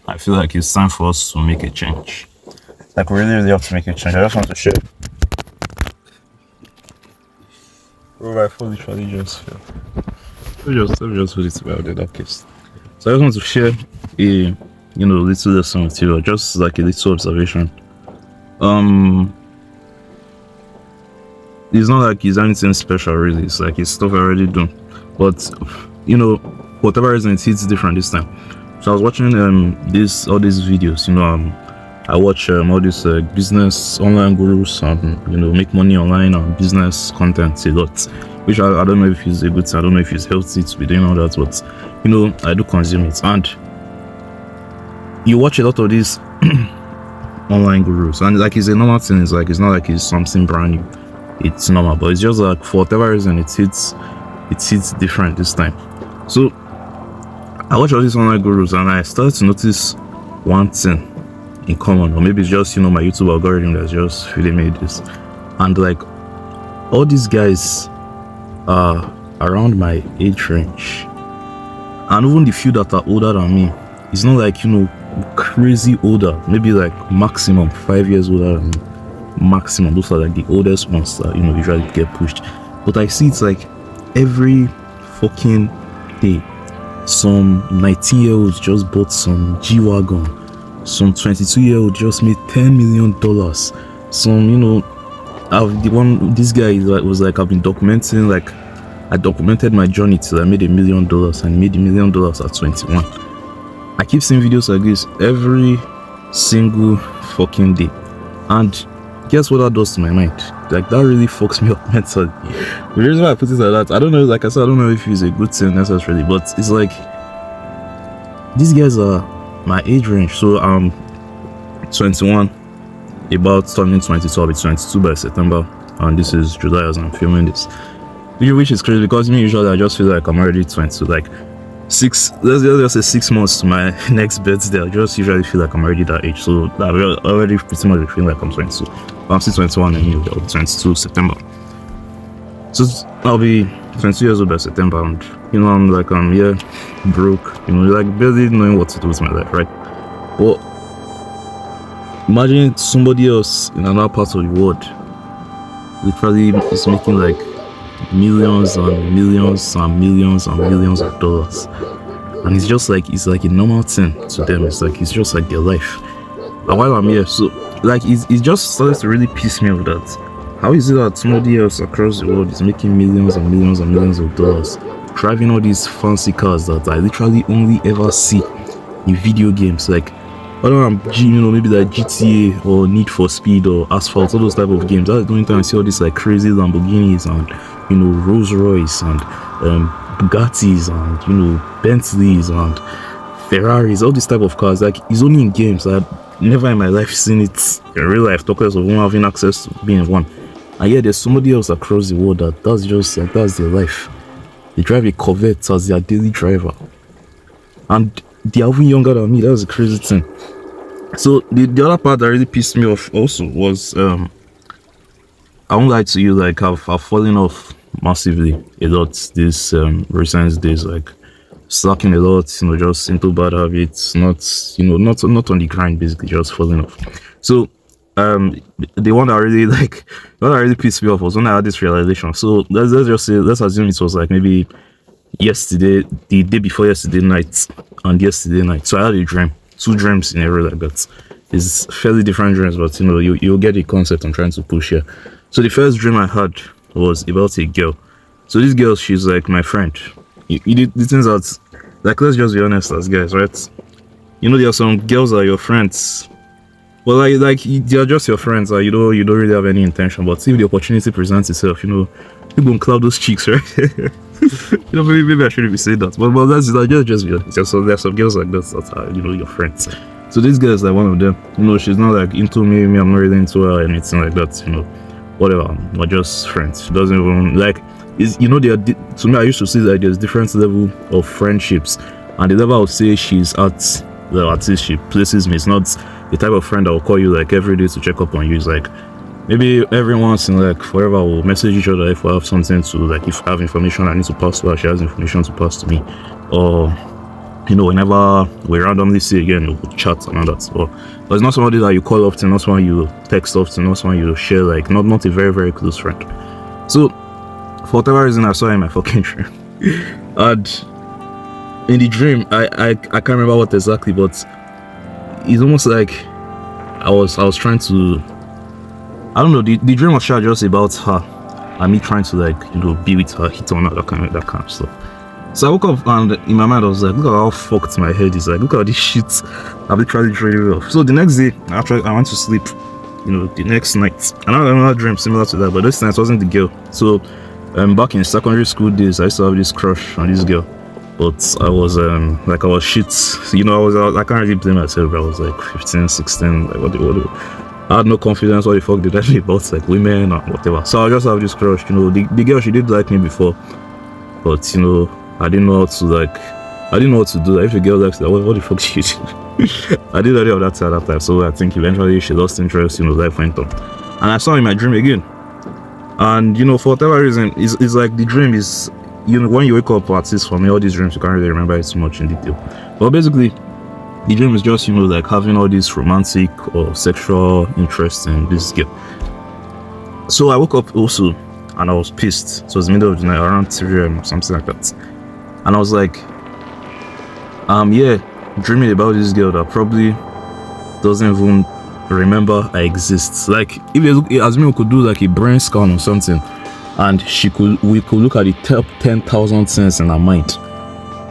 I feel like it's time for us to make a change. Like we really, really have to make a change. I just want to share. Bro, my phone literally just fell. Let me just hold it about in that case. So I just want to share a little lesson with you, just like a little observation. It's not like it's anything special really. It's like it's stuff I already do. But whatever reason it hits different this time. So I was watching all these videos, I watch all these business online gurus make money online and business content a lot, which I don't know if it's a good thing. I don't know if it's healthy to be doing all that, but I do consume it. And you watch a lot of these online gurus, and like it's a normal thing. It's like it's not like it's something brand new. It's normal, but it's just like for whatever reason it hits different this time. So I watch all these online gurus and I started to notice one thing in common, or maybe it's just my YouTube algorithm that's just really made this. And like all these guys are around my age range, and even the few that are older than me, it's not like crazy older, maybe like maximum 5 years older than me. Maximum, those are like the oldest ones that usually get pushed. But I see it's like every fucking day some 19-year-olds just bought some G-Wagon, some 22-year-old just made $10 million, some this guy was like I've been documenting, like I documented my journey till I made $1 million and made $1 million at 21. I keep seeing videos like this every single fucking day, and guess what that does to my mind? Like that really fucks me up mentally. The reason why I put it like that, I don't know, like I said, I don't know if it's a good thing necessarily, but it's like these guys are my age range. So I'm 21, about turning 22. I'll be 22 by September, and this is July as I'm filming this, which is crazy because me usually I just feel like I'm already 22. Like let's just say 6 months to my next birthday, I just usually feel like I'm already that age. So I already pretty much feel like I'm 22. But I'm still 21 and I'll be 22 September. So I'll be 22 years old by September, and I'm like here broke, like barely knowing what to do with my life, right? But imagine somebody else in another part of the world literally is making like millions and millions and millions and millions of dollars, and it's just like it's like a normal thing to them. It's like it's just like their life. And while I'm here, so like it just started to really piss me off that how is it that somebody else across the world is making millions and millions and millions of dollars, driving all these fancy cars that I literally only ever see in video games, like other than maybe like GTA or Need for Speed or Asphalt, all those type of games. That's the only time I see all these like crazy Lamborghinis and Rolls Royce and Bugattis and Bentleys and Ferraris, all these type of cars. Like it's only in games. I've never in my life seen it in real life, talk less of having access to being one. And yet there's somebody else across the world that's just like that's their life. They drive a Corvette as their daily driver, and they're even younger than me. That's a crazy thing. So the other part that really pissed me off also was I won't lie to you, like I've fallen off massively a lot these recent days, like slacking a lot, just simple bad habits, not on the grind, basically just falling off. So the one that really pissed me off was when I had this realization. So let's assume it was like maybe yesterday, the day before yesterday night and yesterday night. So I had a dream, 2 dreams in a row like that. It's fairly different dreams, but you'll get the concept I'm trying to push here. So the first dream I had was about a girl. So this girl, she's like my friend. The things that, like, let's just be honest as guys, right? There are some girls that are your friends. Well, like they're just your friends. Like, you don't really have any intention. But if the opportunity presents itself, you gonna clap those cheeks, right? Maybe I shouldn't be saying that. But that's just be honest. So there's some girls like that are your friends. So this girl is like one of them. She's not like into me. I'm not really into her or anything like that. Whatever. We're just friends. She doesn't even like. To me, I used to see that there's different level of friendships, and the level I would say she's at, least she places me. It's not the type of friend that will call you like every day to check up on you. It's like maybe every once in like forever we'll message each other if I have something to, like if I have information I need to pass to her, she has information to pass to me, or you know, whenever we randomly see again, we'll chat and all that. But it's not somebody that you call often, not someone you text often, not someone you share, like, not a very, very close friend. So, for whatever reason, I saw him in my fucking dream. And in the dream, I can't remember what exactly, but it's almost like I was trying to, I don't know, the dream was just about her and me trying to, like, you know, be with her, hit on her, that kind of stuff. So I woke up and in my mind I was like, look at how fucked my head is. Like, look at this shit I've literally dreaming of. So the next day, I went to sleep, you know, the next night. And I had another dream similar to that, but this time it wasn't the girl. So back in secondary school days, I used to have this crush on this girl. But I was like, I was shit. You know, I can't really blame myself. I was like 15, 16, like what I had no confidence. What the fuck did I do about like women or whatever? So I just have this crush, you know. The girl, she did like me before, but you know, I didn't know how to do that. If a girl likes that, what the fuck she do? I did any of that at that time. So I think eventually she lost interest, you know, life went on. And I saw her in my dream again. And you know, for whatever reason, it's like the dream is, you know, when you wake up, at least for me, all these dreams, you can't really remember it too much in detail. But basically, the dream is just, you know, like having all this romantic or sexual interest in this girl. So I woke up also, and I was pissed. So it was the middle of the night, around 3 a.m. or something like that. And I was like, yeah, dreaming about this girl that probably doesn't even remember I exist. Like, if you look, as me, we could do like a brain scan or something, and we could look at the top 10,000 things in her mind.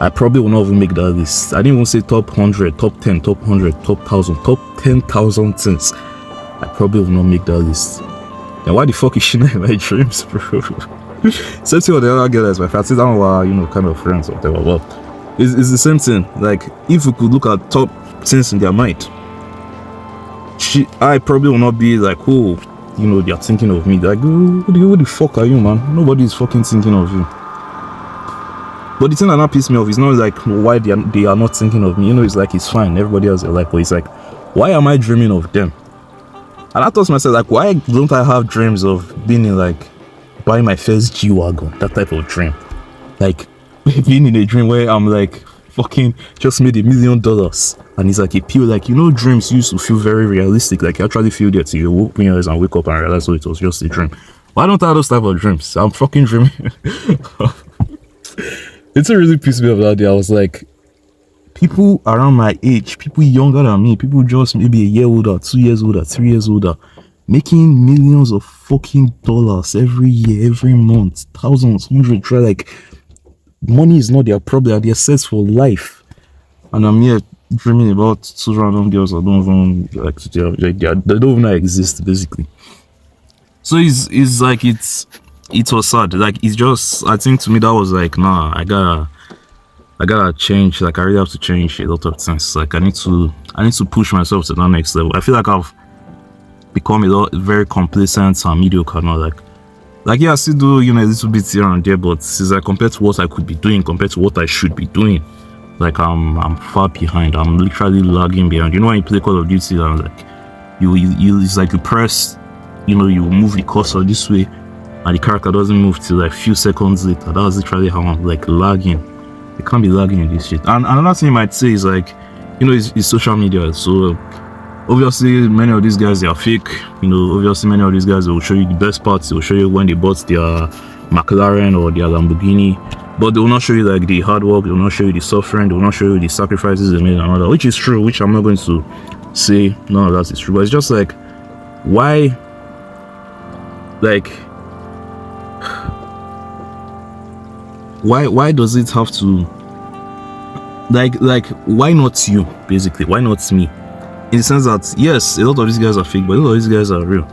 I probably will not even make that list. I didn't even say top 100, top 10, top 100, top 1,000, top 10,000 things. I probably will not make that list. And why the fuck is she not in my dreams, bro? Same thing with the other girl as my friend. I don't know, you know, kind of friends or whatever. Well, it's the same thing. Like, if we could look at top things in their mind, I probably will not be like, oh, you know, they're thinking of me. Like, who the fuck are you, man? Nobody is fucking thinking of you. But the thing that not piss me off is not like why they are not thinking of me. You know, it's like it's fine. Everybody has their life, but it's like, why am I dreaming of them? And I thought to myself, like, why don't I have dreams of being in, like, buying my first G-Wagon, that type of dream? Like, being in a dream where I'm like, fucking just made $1 million. And it's like a pure, like, you know, dreams used to feel very realistic. Like, you actually feel that you open your eyes and wake up and realize, oh, it was just a dream. Why don't I have those type of dreams? I'm fucking dreaming. It's a really pissed me off that day. I was like, people around my age, people younger than me, people just maybe a year older, 2 years older, 3 years older, making millions of fucking dollars every year, every month, thousands, hundreds, right? Like, money is not their problem, they're set for life. And I'm here dreaming about two random girls that don't even like they don't even exist, basically. So it's like it was sad. Like, it's just, I think to me that was like, nah, I gotta change. Like, I really have to change a lot of things. Like, I need to push myself to that next level. I feel like I've become very complacent and mediocre now. Like yeah, I still do, you know, a little bit here and there, but it's like compared to what I could be doing, compared to what I should be doing, like I'm far behind. I'm literally lagging behind. You know, when you play Call of Duty and like you it's like you press, you know, you move the cursor this way and the character doesn't move till like few seconds later. That was literally how I'm like lagging. You can't be lagging in this shit. And another thing you might say is like, you know, it's social media. So obviously many of these guys, they are fake. You know, obviously many of these guys, they will show you the best parts. They will show you when they bought their McLaren or their Lamborghini, but they will not show you like the hard work. They will not show you the suffering. They will not show you the sacrifices they made and all that, which is true, which I'm not going to say none of that is true. But it's just like, why, like, why does it have to, like why not you, basically? Why not me? In the sense that, yes, a lot of these guys are fake, but a lot of these guys are real.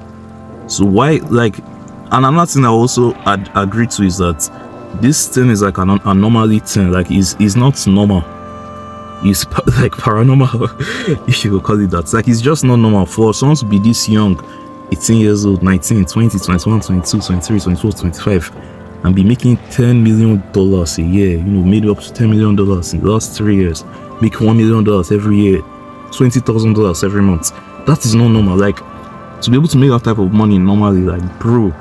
So why, like, and another thing I also agree to is that this thing is like an anomaly thing. Like, is not normal. It's like paranormal, if you could call it that. Like, it's just not normal for someone to be this young, 18 years old, 19, 20, 21, 22, 23, 24, 25, and be making $10 million a year. You know, made up to $10 million in the last 3 years, make $1 million every year, $20,000 every month. That is not normal. Like, to be able to make that type of money normally, like, bro,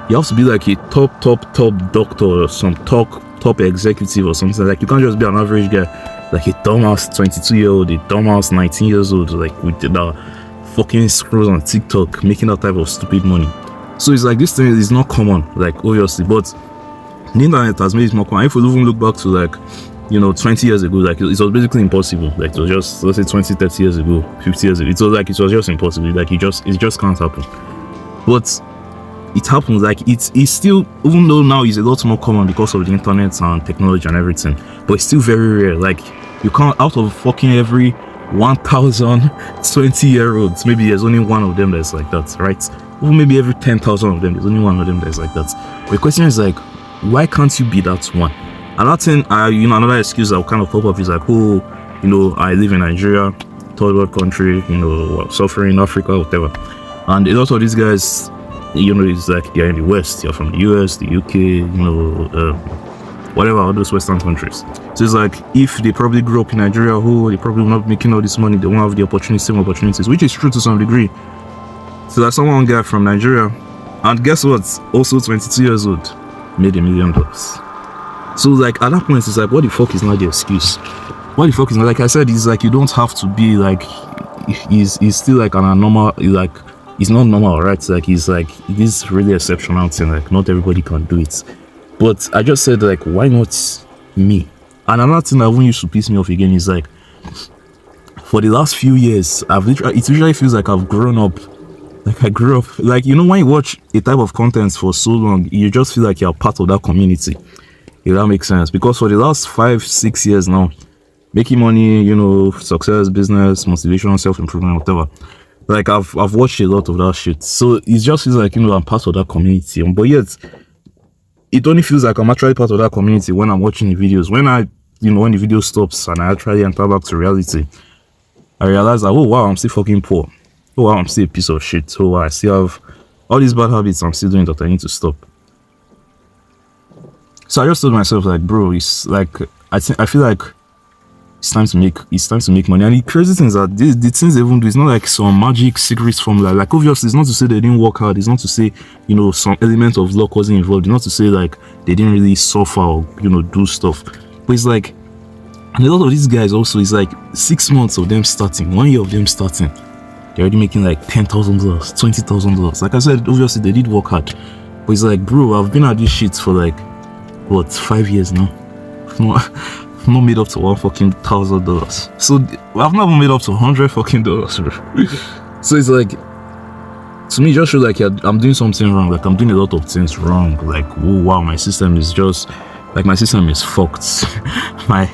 you have to be like a top doctor or some top executive or something. Like, you can't just be an average guy like a dumbass 22-year-old, a dumbass 19 years old, like with the fucking scrolls on TikTok, making that type of stupid money. So it's like this thing is not common, like obviously, but the internet has made it more common. If we even look back to like, 20 years ago, like it was basically impossible. Like it was just, let's say 20, 30 years ago, 50 years ago, it was just impossible. Like it just can't happen. But it happens. Like it's still, even though now it's a lot more common because of the internet and technology and everything, but it's still very rare. Like you can't, out of fucking every 1,000 20-year-olds, maybe there's only one of them that's like that, right? Or maybe every 10,000 of them, there's only one of them that's like that. But the question is like, why can't you be that one? Another thing, another excuse that will kind of pop up is like, oh, I live in Nigeria, third world country, suffering in Africa, whatever. And a lot of these guys, it's like they're in the West, they're from the US, the UK, whatever, all those Western countries. So it's like, if they probably grew up in Nigeria, they probably not making all this money, they won't have the same opportunities, which is true to some degree. So there's one guy from Nigeria, and guess what? Also 22 years old, made $1 million. So like at that point, it's like, what the fuck is not the excuse? What the fuck is not, like I said, it's like you don't have to be like, he's still like an abnormal, like it's not normal, right? It's like he's like, it is really exceptional thing, like not everybody can do it. But I just said like, why not me? And another thing that even used to piss me off again is like, for the last few years, it usually feels like I've grown up. Like I grew up, like, when you watch a type of content for so long, you just feel like you're part of that community. If that makes sense. Because for the last 5-6 years now, making money, success, business, motivation, self-improvement, whatever. Like I've watched a lot of that shit. So it just feels like, I'm part of that community. But yet, it only feels like I'm actually part of that community when I'm watching the videos. When when the video stops and I actually enter back to reality, I realize that, oh wow, I'm still fucking poor. Oh wow, I'm still a piece of shit. Oh wow, I still have all these bad habits I'm still doing that I need to stop. So I just told myself, like, bro, it's like, I feel like it's time to make money. And the crazy thing is that the things they even do, it's not like some magic secret formula. Like obviously, it's not to say they didn't work hard. It's not to say, some element of luck wasn't involved. It's not to say like they didn't really suffer or, do stuff. But it's like, and a lot of these guys also, it's like 6 months of them starting, 1 year of them starting, they're already making like $10,000, $20,000. Like I said, obviously they did work hard. But it's like, bro, I've been at this shit for like, 5 years now. I've not made up to $1,000. So I've not even made up to $100, bro. So it's like, to me, it just shows like I'm doing something wrong. Like I'm doing a lot of things wrong. Like, oh wow, my system is just like, my system is fucked. my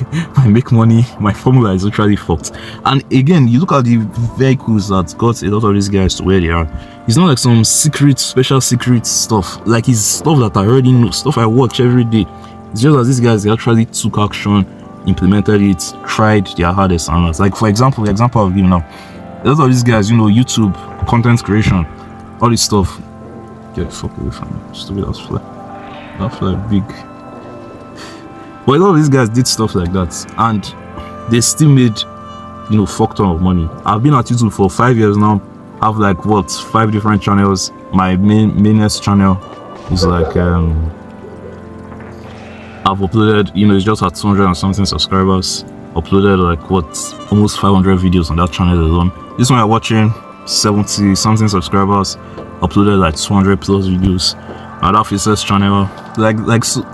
make money, my formula is literally fucked. And again, you look at the vehicles that got a lot of these guys to where they are. It's not like some special secret stuff. Like it's stuff that I already know, stuff I watch every day. It's just that these guys, they actually took action, implemented it, tried their hardest, and like for example, the example I'll give now. A lot of these guys, YouTube, content creation, all this stuff. Get the fuck away from me. Stupid ass fly. That fly big. But a lot of these guys did stuff like that, and they still made, fuck ton of money. I've been at YouTube for 5 years now. I have like 5 different channels. My mainest channel is like I've uploaded, it's just at 200 and something subscribers. Uploaded like almost 500 videos on that channel alone. This one I'm watching 70 something subscribers. Uploaded like 200 plus videos. My officer's channel,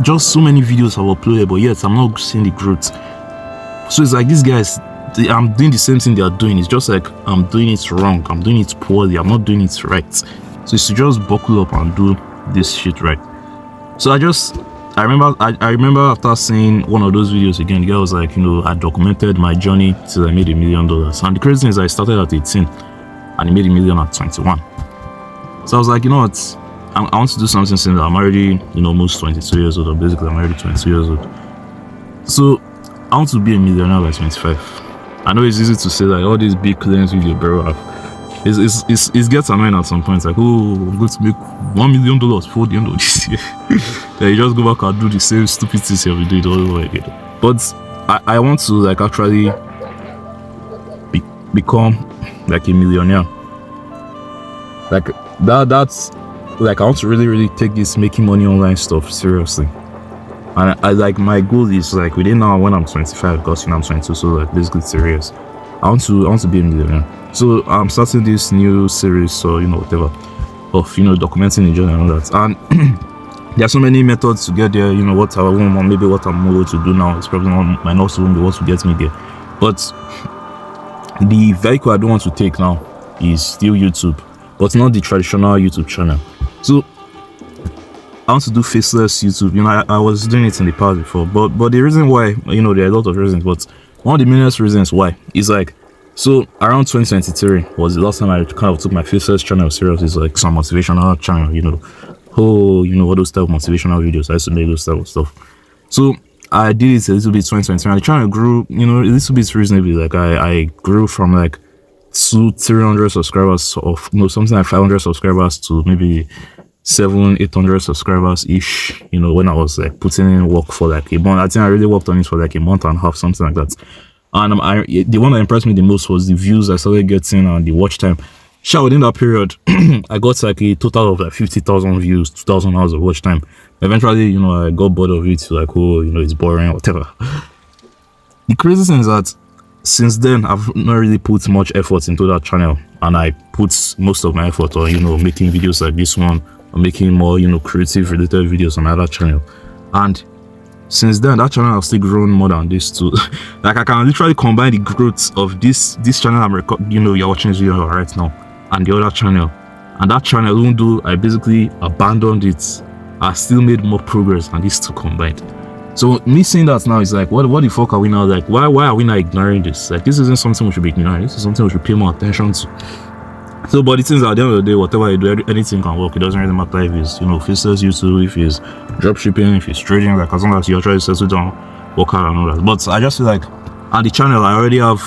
just so many videos I've uploaded, but yet I'm not seeing the growth. So it's like these guys, I'm doing the same thing they are doing. It's just like I'm doing it wrong. I'm doing it poorly. I'm not doing it right. So it's to just buckle up and do this shit right. So I remember after seeing one of those videos again, the guy was like, I documented my journey till I made $1 million. And the crazy thing is I started at 18 and I made $1 million at 21. So I was like, you know what? I want to do something similar. I'm already, almost 22 years old, or basically I'm already 22 years old. So I want to be a millionaire by 25. I know it's easy to say like all these big claims with your bro have. It gets annoying at some point. Like, oh, I'm going to make $1 million before the end of this year. Then you just go back and do the same stupid things you have been doing all over again. But I want to like actually become like a millionaire. Like that's like I want to really take this making money online stuff seriously. And I like, my goal is like within now when I'm 25, because I'm 22, so like basically serious. I want to be a millionaire. So I'm starting this new series, so whatever, of documenting the journey and all that. And there are so many methods to get there. What I want, or maybe what I'm able to do now, it's probably might not be what will get me there. But the vehicle I don't want to take now is still YouTube, but not the traditional YouTube channel. So I want to do faceless YouTube. I was doing it in the past before, but the reason why, there are a lot of reasons, but one of the main reasons why is like, so around 2023 was the last time I kind of took my faceless channel serious. It's like some motivational channel, all those type of motivational videos. I used to make those type of stuff. So I did it a little bit 2023, and the channel grew, a little bit reasonably. Like I grew from like 300 subscribers of something like 500 subscribers to maybe 700-800 subscribers ish, when I was like putting in work for like a month. I think I really worked on it for like a month and a half, something like that. And the one that impressed me the most was the views I started getting and the watch time. Sure, within that period, I got like a total of like 50,000 views, 2,000 hours of watch time. Eventually, I got bored of it, like, it's boring, whatever. The crazy thing is that since then, I've not really put much effort into that channel, and I put most of my effort on, making videos like this one, or making more, creative related videos on my other channel. And since then, that channel has still grown more than this too. Like I can literally combine the growth of this channel I'm recording, you're watching this video right now, and the other channel. And that channel, even though I basically abandoned it, I still made more progress than these two combined. So me saying that now is like, what the fuck are we now, like, why are we not ignoring this? Like, this isn't something we should be ignoring. This is something we should pay more attention to. So, but the things at the end of the day, whatever you do, anything can work. It doesn't really matter if it's, faceless YouTube, if it's drop shipping, if it's trading, like, as long as you try to settle down, work hard and all that. But I just feel like, on the channel, I already have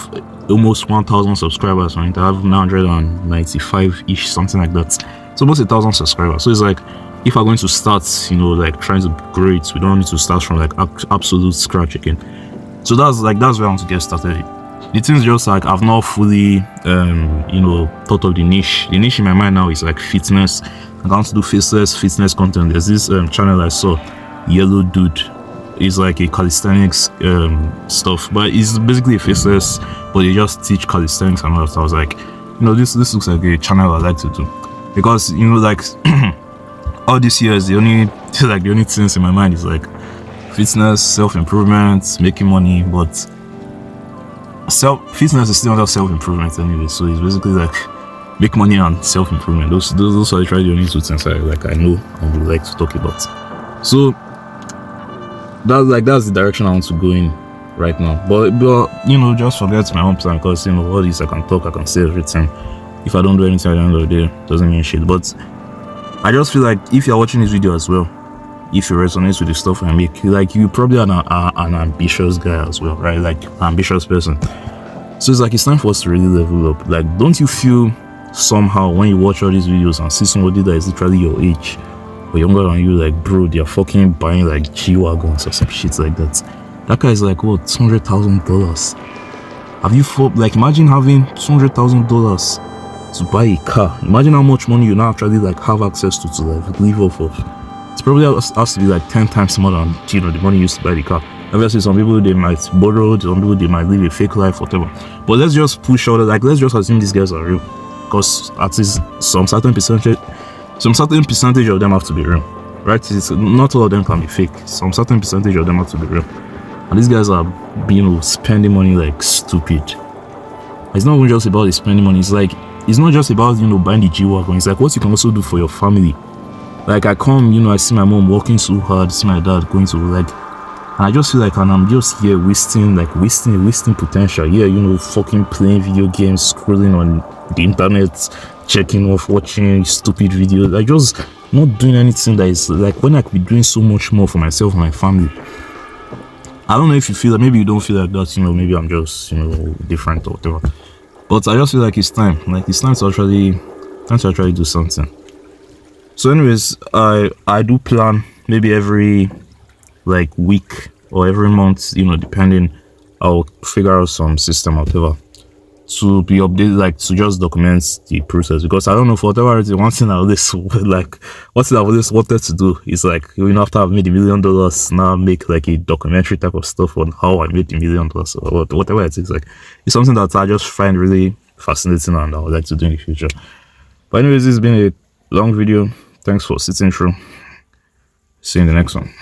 almost 1,000 subscribers, right? I have 995-ish, something like that. So almost 1,000 subscribers. So it's like, if I'm going to start, like trying to grow it, we don't need to start from like absolute scratch again. So that's where I want to get started. The thing is just like, I've not fully, thought of the niche. The niche in my mind now is like fitness. I want to do faceless fitness content. There's this channel I saw, Yellow Dude. It's like a calisthenics stuff, but it's basically a faceless, but they just teach calisthenics and all that. So I was like, this looks like a channel I like to do, because like all these years, the only things in my mind is like fitness, self-improvement, making money, but fitness is still under self-improvement anyway. So it's basically like make money and self-improvement. Those are the only two things I know and would like to talk about. So that's the direction I want to go in right now. But just forget my own plan, because all this I can talk, I can say everything. If I don't do anything at the end of the day, it doesn't mean shit. But I just feel like if you're watching this video as well, if you resonate with the stuff I make, like, you probably are an ambitious guy as well, right? Like, an ambitious person. So it's like, it's time for us to really level up. Like, don't you feel somehow when you watch all these videos and see somebody that is literally your age or younger than you, like, bro, they're fucking buying like G-Wagons or some shit like that. That guy is like, what, $200,000? Have you like, imagine having $200,000 to buy a car. Imagine how much money you now actually like have access to like live off of. It's probably has to be like 10 times more than the money you used to buy the car. Obviously, some people they might borrow, some people they might live a fake life, whatever. But let's just push out, like, let's just assume these guys are real, because at least some certain percentage of them have to be real, right? Not all of them can be fake. Some certain percentage of them have to be real. And these guys are spending money like stupid. It's not even just about the spending money. It's like, it's not just about buying the G-Wagon. It's like what you can also do for your family. Like, I come, I see my mom working so hard, see my dad going to like, and I just feel like, and I'm just here wasting potential. Yeah, fucking playing video games, scrolling on the internet, checking off, watching stupid videos, like just not doing anything that is like, when I could be doing so much more for myself and my family. I don't know if you feel that, maybe you don't feel like that, maybe I'm just, different or whatever. But I just feel like it's time. Like, it's time to actually do something. So anyways, I do plan maybe every like week or every month, depending, I'll figure out some system or whatever to be updated, like to just document the process. Because I don't know, for whatever reason, one thing I always like, one thing I always wanted to do is like, after I've made $1 million, now make like a documentary type of stuff on how I made $1 million or whatever it is. Like, it's something that I just find really fascinating and I would like to do in the future. But anyways, this has been a long video. Thanks for sitting through. See you in the next one.